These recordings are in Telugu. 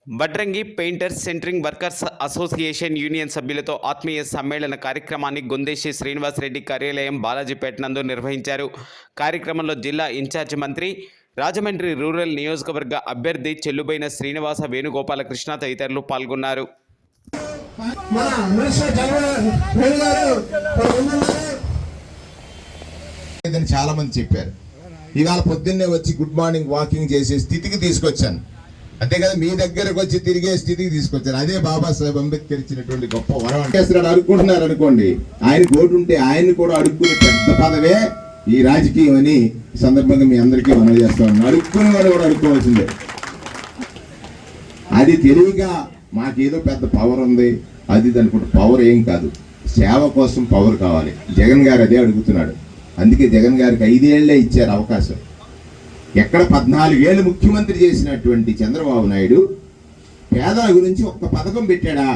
వడ్రంగి painters centering workers association union సభ్యులతో ఆత్మీయ సమ్మేళన కార్యక్రమాన్ని గొందేశి శ్రీనివాసరెడ్డి కార్యాలయం బాలాజీపేట నందు నిర్వహించారు. కార్యక్రమంలో జిల్లా ఇన్ఛార్జ్ మంత్రి, రాజమండ్రి రూరల్ నియోజకవర్గ అభ్యర్థి చెల్లుబైన శ్రీనివాస వేణుగోపాలకృష్ణ తదితరులు పాల్గొన్నారు. చాలా మంది చెప్పారు. ఇవాళ పొద్దున్నే వచ్చి గుడ్ మార్నింగ్ వాకింగ్ చేసే స్థితికి తీసుకొచ్చాను. అంతే కదా, మీ దగ్గరకు వచ్చి తిరిగే స్థితికి తీసుకొచ్చారు. అదే బాబాసాహెబ్ అంబేద్కర్ ఇచ్చినటువంటి గొప్ప వరం. అనుకుంటున్నారు అనుకోండి, ఆయన ఓటు ఉంటే ఆయన కూడా అడుక్కునే పెద్ద పదవే ఈ రాజకీయం అని ఈ సందర్భంగా మీ అందరికీ మనవి చేస్తాను. అడుక్కునే వాడు కూడా అడుక్కోవాల్సిందే. అది తెలివిగా మాకేదో పెద్ద పవర్ ఉంది అది అనుకుంటే పవర్ ఏం కాదు, సేవ కోసం పవర్ కావాలి. జగన్ గారు అదే అడుగుతున్నాడు. అందుకే జగన్ గారికి 5 ఏళ్లే ఇచ్చారు అవకాశం. ఎక్కడ 14 ఏళ్ళు ముఖ్యమంత్రి చేసినటువంటి చంద్రబాబు నాయుడు పేదల గురించి ఒక్క పథకం పెట్టాడా?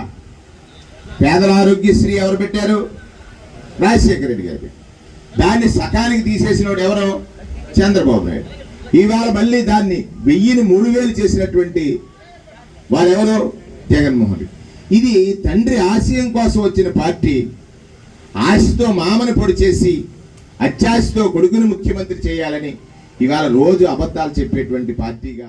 పేదల ఆరోగ్యశ్రీ ఎవరు పెట్టారు? రాజశేఖర రెడ్డి గారు. దాన్ని సకానికి తీసేసినోడు ఎవరు? చంద్రబాబు నాయుడు. ఇవాళ మళ్ళీ దాన్ని 1000ని 3000 చేసినటువంటి వారెవరు? జగన్మోహన్ రెడ్డి. ఇది తండ్రి ఆశయం కోసం వచ్చిన పార్టీ. ఆశతో మామని పొడి చేసి అత్యాశతో కొడుకుని ముఖ్యమంత్రి చేయాలని ఇవాళ రోజు అబద్ధాలు చెప్పేటువంటి పార్టీగా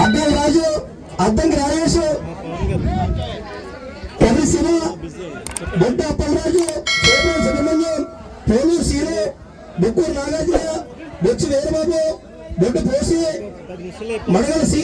అద్దం రాజు, అద్దంకి రాజేష్, కవి శివ, బొడ్డ అప్పలరాజు, చేపల సుబ్రహ్మణ్యం, పోలూరు సీను, బొక్కూరు నాగార్జున, బొచ్చు వీరబాబు, బొడ్డ పోసి, మడగల సి